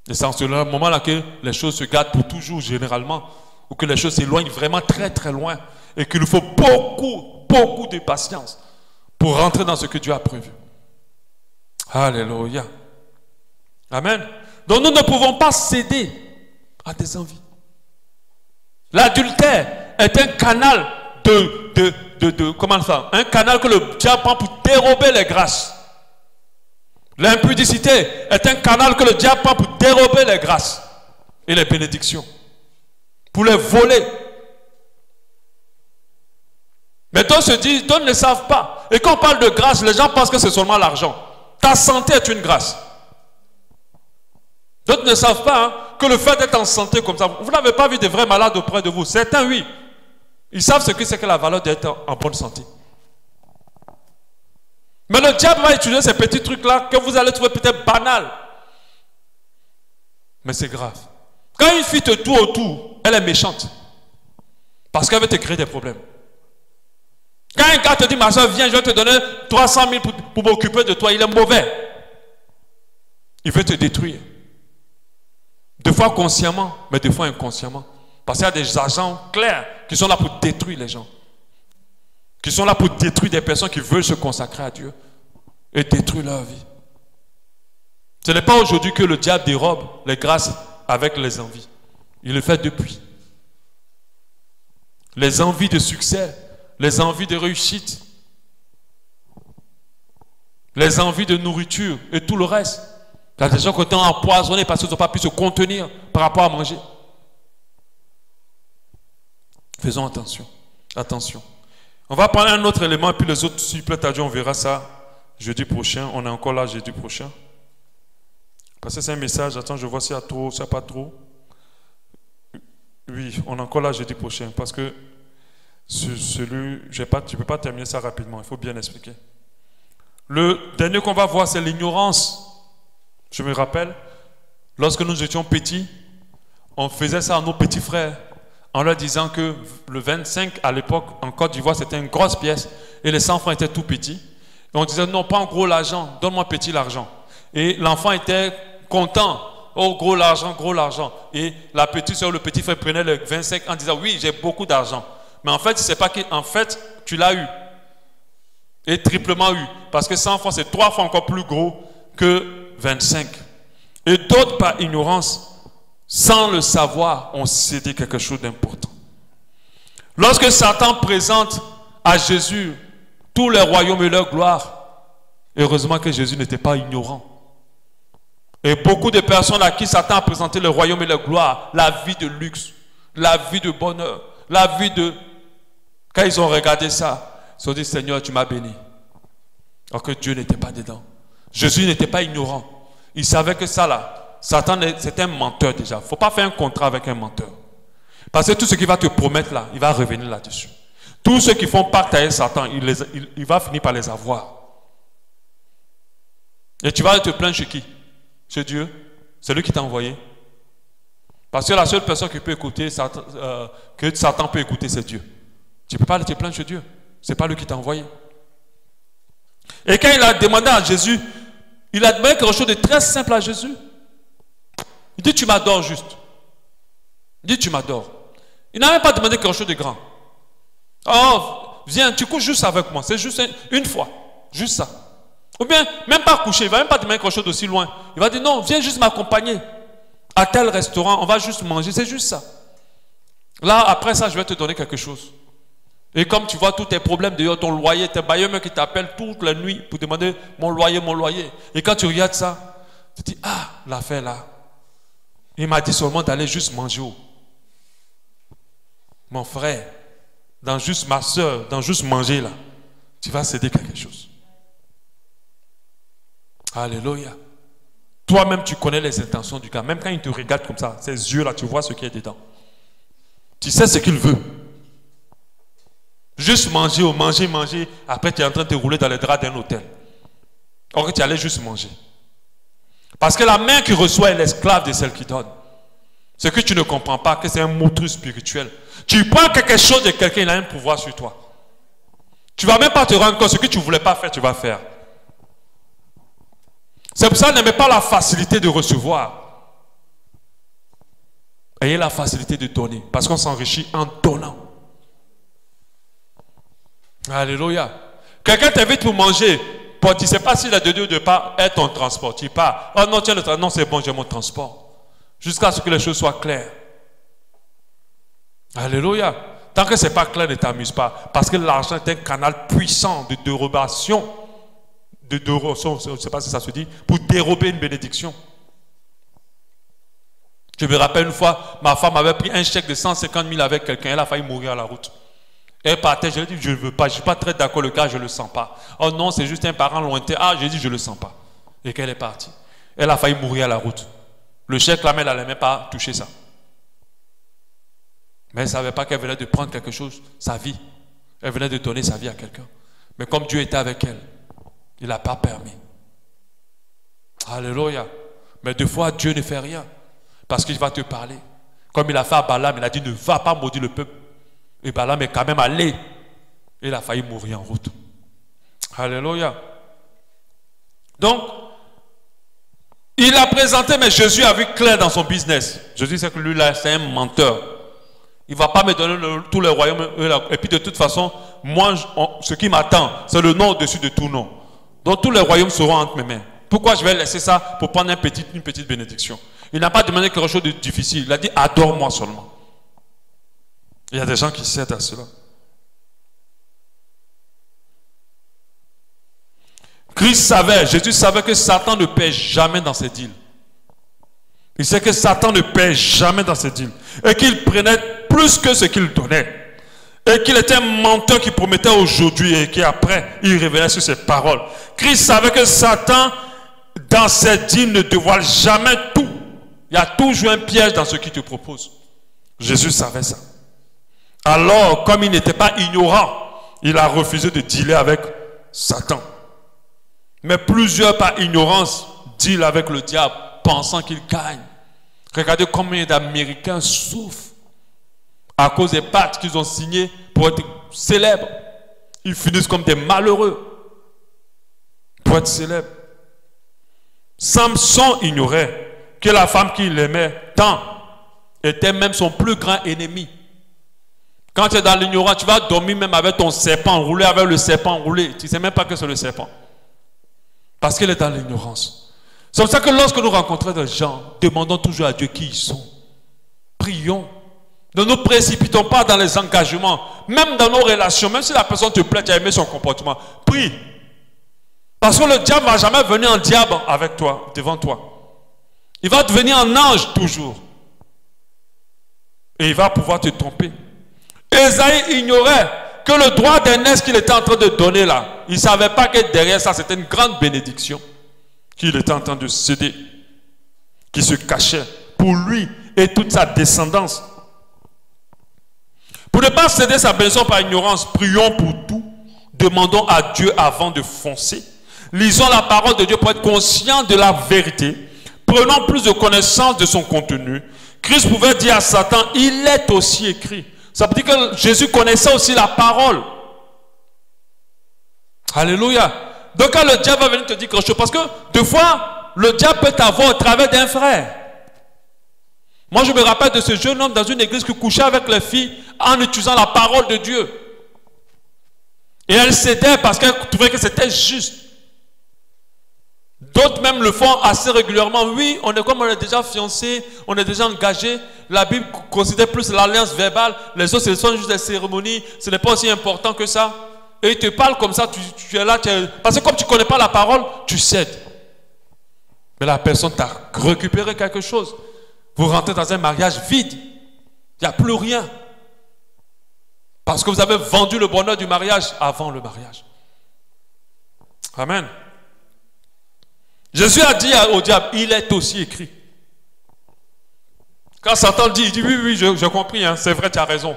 Et c'est en ce moment-là que les choses se gâtent pour toujours généralement. Ou que les choses s'éloignent vraiment très très loin. Et qu'il nous faut beaucoup de patience pour rentrer dans ce que Dieu a prévu. Alléluia. Amen. Donc nous ne pouvons pas céder à des envies. L'adultère est un canal comment ça? Un canal que le diable prend pour dérober les grâces. L'impudicité est un canal que le diable prend pour dérober les grâces et les bénédictions. Pour les voler. Mais d'autres se disent, d'autres ne savent pas. Et quand on parle de grâce, les gens pensent que c'est seulement l'argent. Ta santé est une grâce. D'autres ne savent pas que le fait d'être en santé comme ça, vous n'avez pas vu de vrais malades auprès de vous. Certains, oui. Ils savent ce que c'est que la valeur d'être en bonne santé. Mais le diable va utiliser ces petits trucs-là que vous allez trouver peut-être banals. Mais c'est grave. Quand une fille te tourne autour, elle est méchante. Parce qu'elle veut te créer des problèmes. Quand un gars te dit, ma soeur, viens, je vais te donner 300 000 pour m'occuper de toi, il est mauvais. Il veut te détruire. Des fois consciemment, mais des fois inconsciemment. Parce qu'il y a des agents clairs qui sont là pour détruire les gens. Qui sont là pour détruire des personnes qui veulent se consacrer à Dieu et détruire leur vie. Ce n'est pas aujourd'hui que le diable dérobe les grâces avec les envies. Il le fait depuis. Les envies de succès, les envies de réussite, les envies de nourriture et tout le reste. Il y a des gens qui ont empoisonnés parce qu'ils n'ont pas pu se contenir par rapport à manger. Faisons attention. Attention. On va prendre un autre élément et puis les autres, s'il plaît à Dieu, on verra ça jeudi prochain. On est encore là jeudi prochain. Parce que c'est un message. Attends, je vois s'il y a trop, s'il n'y a pas trop. Oui, on est encore là jeudi prochain. Parce que celui, je ne peux pas terminer ça rapidement. Il faut bien expliquer. Le dernier qu'on va voir, c'est l'ignorance. Je me rappelle, lorsque nous étions petits, on faisait ça à nos petits frères. En leur disant que le 25 à l'époque en Côte d'Ivoire c'était une grosse pièce et les 100 francs étaient tout petits. Et on disait non, pas en gros l'argent, donne-moi petit l'argent. Et l'enfant était content, oh gros l'argent. Et la petite soeur, le petit frère prenait le 25 en disant oui, j'ai beaucoup d'argent. Mais en fait, c'est pas que, en fait, tu l'as eu. Et triplement eu. Parce que 100 francs c'est 3 fois encore plus gros que 25. Et d'autres par ignorance, sans le savoir, on cédé quelque chose d'important. Lorsque Satan présente à Jésus tous les royaumes et leur gloire, heureusement que Jésus n'était pas ignorant. Et beaucoup de personnes à qui Satan a présenté le royaume et leur gloire, la vie de luxe, la vie de bonheur, la vie de... Quand ils ont regardé ça, ils se sont dit, Seigneur, tu m'as béni. Alors que Dieu n'était pas dedans. Jésus n'était pas ignorant. Il savait que ça là, Satan, c'est un menteur déjà. Il ne faut pas faire un contrat avec un menteur. Parce que tout ce qu'il va te promettre là, il va revenir là-dessus. Tous ceux qui font pacte avec Satan, il va finir par les avoir. Et tu vas te plaindre chez qui? Chez Dieu. C'est lui qui t'a envoyé. Parce que la seule personne qui peut écouter, que Satan peut écouter, c'est Dieu. Tu ne peux pas aller te plaindre chez Dieu. Ce n'est pas lui qui t'a envoyé. Et quand il a demandé à Jésus, il a demandé quelque chose de très simple à Jésus. Il dit, tu m'adores juste. Il dit, tu m'adores. Il n'a même pas demandé quelque chose de grand. Oh, viens, tu couches juste avec moi. C'est juste une fois. Juste ça. Ou bien, même pas coucher. Il ne va même pas demander quelque chose d'aussi loin. Il va dire, non, viens juste m'accompagner. À tel restaurant, on va juste manger. C'est juste ça. Là, après ça, je vais te donner quelque chose. Et comme tu vois tous tes problèmes, d'ailleurs, ton loyer, tes bailleurs qui t'appellent toute la nuit pour demander mon loyer. Et quand tu regardes ça, tu te dis, ah, l'affaire là. Il m'a dit seulement d'aller juste manger. Mon frère, dans juste ma soeur, dans juste manger là, tu vas céder quelque chose. Alléluia. Toi-même, tu connais les intentions du gars. Même quand il te regarde comme ça, ses yeux là, tu vois ce qu'il y a dedans. Tu sais ce qu'il veut. Juste manger ou manger, manger. Après, tu es en train de te rouler dans les draps d'un hôtel. Or, tu allais juste manger. Parce que la main qui reçoit est l'esclave de celle qui donne. Ce que tu ne comprends pas, que c'est un motus spirituel. Tu prends quelque chose de quelqu'un, il a un pouvoir sur toi. Tu ne vas même pas te rendre compte, ce que tu ne voulais pas faire, tu vas faire. C'est pour ça que n'aimez pas la facilité de recevoir. Ayez la facilité de donner, parce qu'on s'enrichit en donnant. Alléluia. Quelqu'un t'invite pour manger, tu ne sais pas s'il a donné ou de pas être ton transport. Tu pars. Oh non, tiens, non, c'est bon, j'ai mon transport. Jusqu'à ce que les choses soient claires. Alléluia. Tant que ce n'est pas clair, ne t'amuse pas. Parce que l'argent est un canal puissant de dérobation. Je ne sais pas si ça se dit. Pour dérober une bénédiction. Je me rappelle une fois, ma femme avait pris un chèque de 150 000 avec quelqu'un. Elle a failli mourir à la route. Elle partait, je lui ai dit, je ne veux pas. Je ne suis pas très d'accord, le gars, je ne le sens pas. Oh non, c'est juste un parent lointain. Ah, j'ai dit, je ne le sens pas. Et qu'elle est partie. Elle a failli mourir à la route. Le chèque, là, mais elle n'allait même pas toucher ça. Mais elle ne savait pas qu'elle venait de prendre quelque chose, sa vie. Elle venait de donner sa vie à quelqu'un. Mais comme Dieu était avec elle, il n'a pas permis. Alléluia. Mais des fois, Dieu ne fait rien. Parce qu'il va te parler. Comme il a fait à Balaam, il a dit, ne va pas maudire le peuple. Et Balaam est quand même allé. Il a failli mourir en route. Alléluia. Donc, il a présenté, mais Jésus a vu clair dans son business. Jésus sait que lui, là, c'est un menteur. Il ne va pas me donner tous les royaumes. Et puis, de toute façon, moi, ce qui m'attend, c'est le nom au-dessus de tout nom. Donc, tous les royaumes seront entre mes mains. Pourquoi je vais laisser ça pour prendre une petite bénédiction? Il n'a pas demandé quelque chose de difficile. Il a dit, adore-moi seulement. Il y a des gens qui cèdent à cela. Jésus savait que Satan ne paie jamais dans ses deals. Il sait que Satan ne paie jamais dans ses deals. Et qu'il prenait plus que ce qu'il donnait. Et qu'il était un menteur qui promettait aujourd'hui et qui après, il revenait sur ses paroles. Christ savait que Satan, dans ses deals, ne dévoile jamais tout. Il y a toujours un piège dans ce qu'il te propose. Jésus savait ça. Alors, comme il n'était pas ignorant, il a refusé de dealer avec Satan. Mais plusieurs, par ignorance, dealent avec le diable, pensant qu'ils gagnent. Regardez combien d'Américains souffrent à cause des pactes qu'ils ont signés pour être célèbres. Ils finissent comme des malheureux pour être célèbres. Samson ignorait que la femme qu'il aimait tant était même son plus grand ennemi. Quand tu es dans l'ignorance, tu vas dormir même avec ton serpent enroulé, avec le serpent enroulé. Tu ne sais même pas que c'est le serpent. Parce qu'il est dans l'ignorance. C'est pour ça que lorsque nous rencontrons des gens, demandons toujours à Dieu qui ils sont. Prions. Ne nous précipitons pas dans les engagements. Même dans nos relations, même si la personne te plaît, tu as aimé son comportement. Prie. Parce que le diable ne va jamais venir en diable avec toi, devant toi. Il va devenir un ange toujours. Et il va pouvoir te tromper. Ésaïe ignorait que le droit d'aînesse qu'il était en train de donner là, il ne savait pas que derrière ça, c'était une grande bénédiction qu'il était en train de céder, qui se cachait pour lui et toute sa descendance. Pour ne pas céder sa bénédiction par ignorance, prions pour tout, demandons à Dieu avant de foncer. Lisons la parole de Dieu pour être conscient de la vérité. Prenons plus de connaissance de son contenu. Christ pouvait dire à Satan, il est aussi écrit. Ça veut dire que Jésus connaissait aussi la parole. Alléluia. Donc quand le diable va venir te dire quelque chose, parce que des fois, le diable peut t'avoir au travers d'un frère. Moi, je me rappelle de ce jeune homme dans une église qui couchait avec les filles en utilisant la parole de Dieu. Et elle cédait parce qu'elle trouvait que c'était juste. D'autres même le font assez régulièrement. Oui, comme on est déjà fiancés, on est déjà engagés. La Bible considère plus l'alliance verbale. Les autres, ce sont juste des cérémonies. Ce n'est pas aussi important que ça. Et ils te parlent comme ça. Tu es là. Parce que comme tu ne connais pas la parole, tu cèdes. Mais la personne t'a récupéré quelque chose. Vous rentrez dans un mariage vide. Il n'y a plus rien. Parce que vous avez vendu le bonheur du mariage avant le mariage. Amen. Jésus a dit au diable, il est aussi écrit. Quand Satan dit, il dit, oui, j'ai compris, hein, c'est vrai, tu as raison.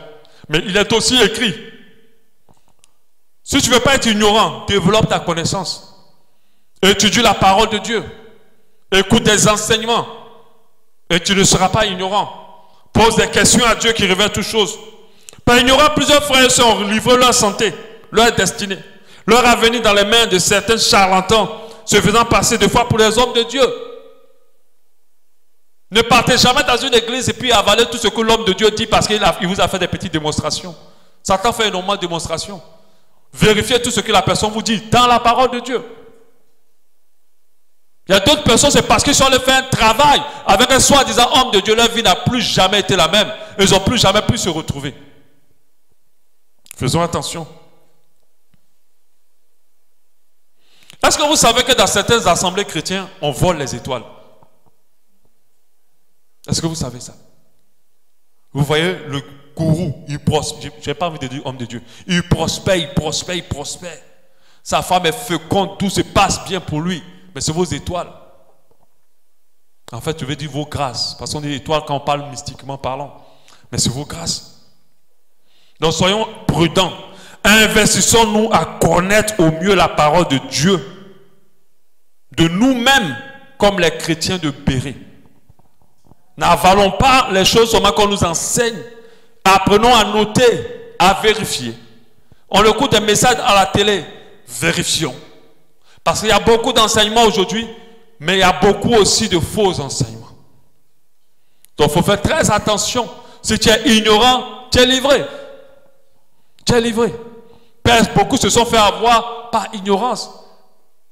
Mais il est aussi écrit. Si tu ne veux pas être ignorant, développe ta connaissance. Étudie la parole de Dieu. Écoute des enseignements. Et tu ne seras pas ignorant. Pose des questions à Dieu qui révèle toutes choses. Par ignorant, plusieurs frères et sœurs ont livré leur santé, leur destinée, leur avenir dans les mains de certains charlatans, se faisant passer des fois pour les hommes de Dieu. Ne partez jamais dans une église et puis avalez tout ce que l'homme de Dieu dit parce qu'il vous a fait des petites démonstrations. Satan fait énormément de démonstrations. Vérifiez tout ce que la personne vous dit dans la parole de Dieu. Il y a d'autres personnes, c'est parce qu'ils sont allés faire un travail avec un soi-disant homme de Dieu, leur vie n'a plus jamais été la même. Ils n'ont plus jamais pu se retrouver. Faisons attention. Est-ce que vous savez que dans certaines assemblées chrétiennes, on vole les étoiles? Est-ce que vous savez ça? Vous voyez le gourou, il prospère. Je n'ai pas envie de dire homme de Dieu. Il prospère, il prospère, il prospère. Sa femme est féconde, tout se passe bien pour lui. Mais c'est vos étoiles. En fait, je veux dire vos grâces. Parce qu'on dit étoiles quand on parle mystiquement parlant. Mais c'est vos grâces. Donc soyons prudents. Investissons-nous à connaître au mieux la parole de Dieu. De nous-mêmes, comme les chrétiens de Béret. N'avalons pas les choses seulement qu'on nous enseigne. Apprenons à noter, à vérifier. On écoute des messages à la télé. Vérifions. Parce qu'il y a beaucoup d'enseignements aujourd'hui, mais il y a beaucoup aussi de faux enseignements. Donc il faut faire très attention. Si tu es ignorant, tu es livré. Tu es livré. Beaucoup se sont fait avoir par ignorance.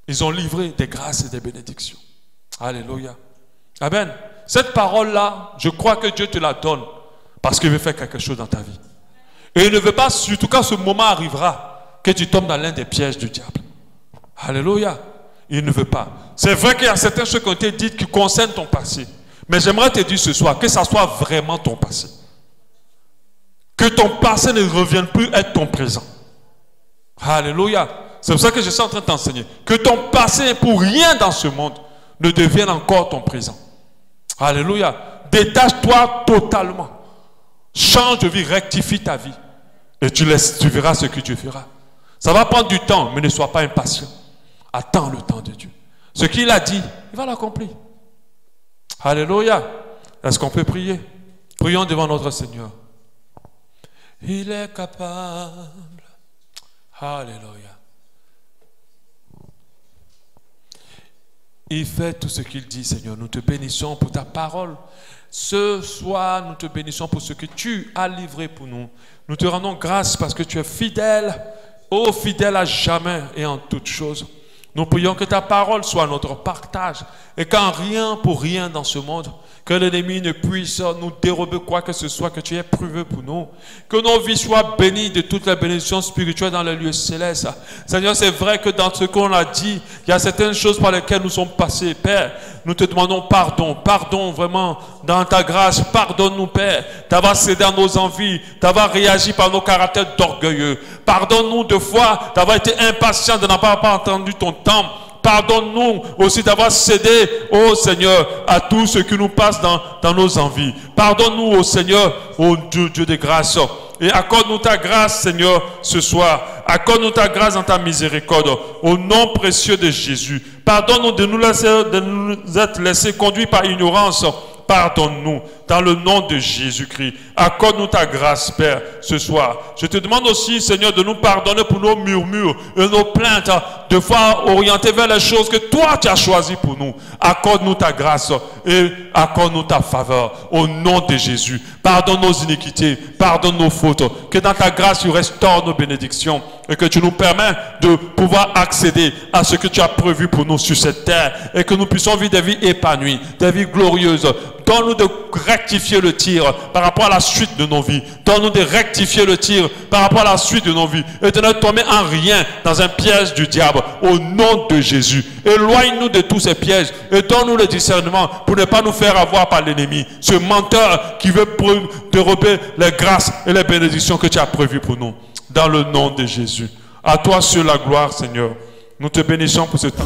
Ils ont livré des grâces et des bénédictions. Alléluia. Amen. Cette parole-là, je crois que Dieu te la donne parce qu'il veut faire quelque chose dans ta vie. Et il ne veut pas, surtout quand ce moment arrivera, que tu tombes dans l'un des pièges du diable. Alléluia. Il ne veut pas. C'est vrai qu'il y a certaines choses qui ont été dites qui concernent ton passé. Mais j'aimerais te dire ce soir que ça soit vraiment ton passé. Que ton passé ne revienne plus être ton présent. Alléluia. C'est pour ça que je suis en train de t'enseigner. Que ton passé pour rien dans ce monde ne devienne encore ton présent. Alléluia. Détache-toi totalement. Change de vie, rectifie ta vie. Et tu verras ce que Dieu fera. Ça va prendre du temps, mais ne sois pas impatient. Attends le temps de Dieu. Ce qu'il a dit, il va l'accomplir. Alléluia. Est-ce qu'on peut prier? Prions devant notre Seigneur. Il est capable. Alléluia. Il fait tout ce qu'il dit, Seigneur. Nous te bénissons pour ta parole. Ce soir, nous te bénissons pour ce que tu as livré pour nous. Nous te rendons grâce parce que tu es fidèle. Ô fidèle à jamais et en toutes choses. Nous prions que ta parole soit notre partage et qu'en rien pour rien dans ce monde, que l'ennemi ne puisse nous dérober quoi que ce soit que tu aies prévu pour nous. Que nos vies soient bénies de toutes les bénédictions spirituelles dans les lieux célestes. Seigneur, c'est vrai que dans ce qu'on a dit, il y a certaines choses par lesquelles nous sommes passés. Père, nous te demandons pardon. Pardon vraiment dans ta grâce. Pardonne-nous, Père, d'avoir cédé à nos envies, d'avoir réagi par nos caractères d'orgueilleux. Pardonne-nous de fois d'avoir été impatient, de n'avoir pas entendu ton temps. Pardonne-nous aussi d'avoir cédé, ô Seigneur, à tout ce qui nous passe dans nos envies. Pardonne-nous, ô Seigneur, ô Dieu de grâce. Et accorde-nous ta grâce, Seigneur, ce soir. Accorde-nous ta grâce dans ta miséricorde. Au nom précieux de Jésus. Pardonne-nous de nous être laissés conduire par ignorance. Pardonne-nous dans le nom de Jésus-Christ. Accorde-nous ta grâce, Père, ce soir. Je te demande aussi, Seigneur, de nous pardonner pour nos murmures et nos plaintes, de fois orientées vers les choses que toi tu as choisies pour nous. Accorde-nous ta grâce et accorde-nous ta faveur au nom de Jésus. Pardonne nos iniquités, pardonne nos fautes. Que dans ta grâce, tu restaures nos bénédictions et que tu nous permets de pouvoir accéder à ce que tu as prévu pour nous sur cette terre et que nous puissions vivre des vies épanouies, des vies glorieuses. Donne-nous de rectifier le tir par rapport à la suite de nos vies. Donne-nous de rectifier le tir par rapport à la suite de nos vies. Et de ne tomber en rien dans un piège du diable. Au nom de Jésus. Éloigne-nous de tous ces pièges. Et donne-nous le discernement pour ne pas nous faire avoir par l'ennemi. Ce menteur qui veut dérober les grâces et les bénédictions que tu as prévues pour nous. Dans le nom de Jésus. À toi seul la gloire, Seigneur. Nous te bénissons pour ce temps.